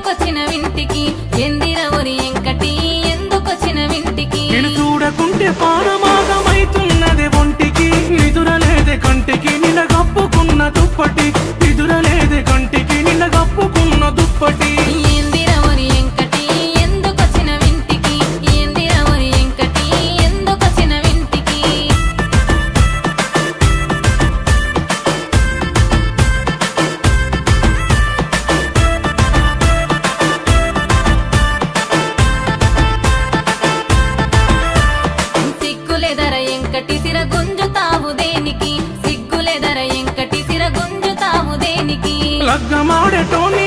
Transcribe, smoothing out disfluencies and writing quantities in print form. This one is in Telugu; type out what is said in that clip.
ఎందుకొచ్చిన వింటికి ఎందిరవరి ఎంకటి ఎందుకొచ్చిన వింటికి నేను చూడకుంటే పానమాగమైతున్నది ఒంటికి నిదురలేదే కంటికి నిన్న కప్పుకున్న దుప్పటి నిదురలేదే కంటికి నిన్న కప్పుకున్న దుప్పటి ఎందిరవరి ఎంకటి ఎందుకొచ్చిన వింటికి ఎందిరవరి ఎంకటి ఎందుకొచ్చిన వింటికి సిగ్గులేదర ఎంకటి సిర గుంజుతావు దేనికి సిగ్గులేదర ఎంకటి సిర గుంజుతావు దేనికి లగ్గమాడేటోని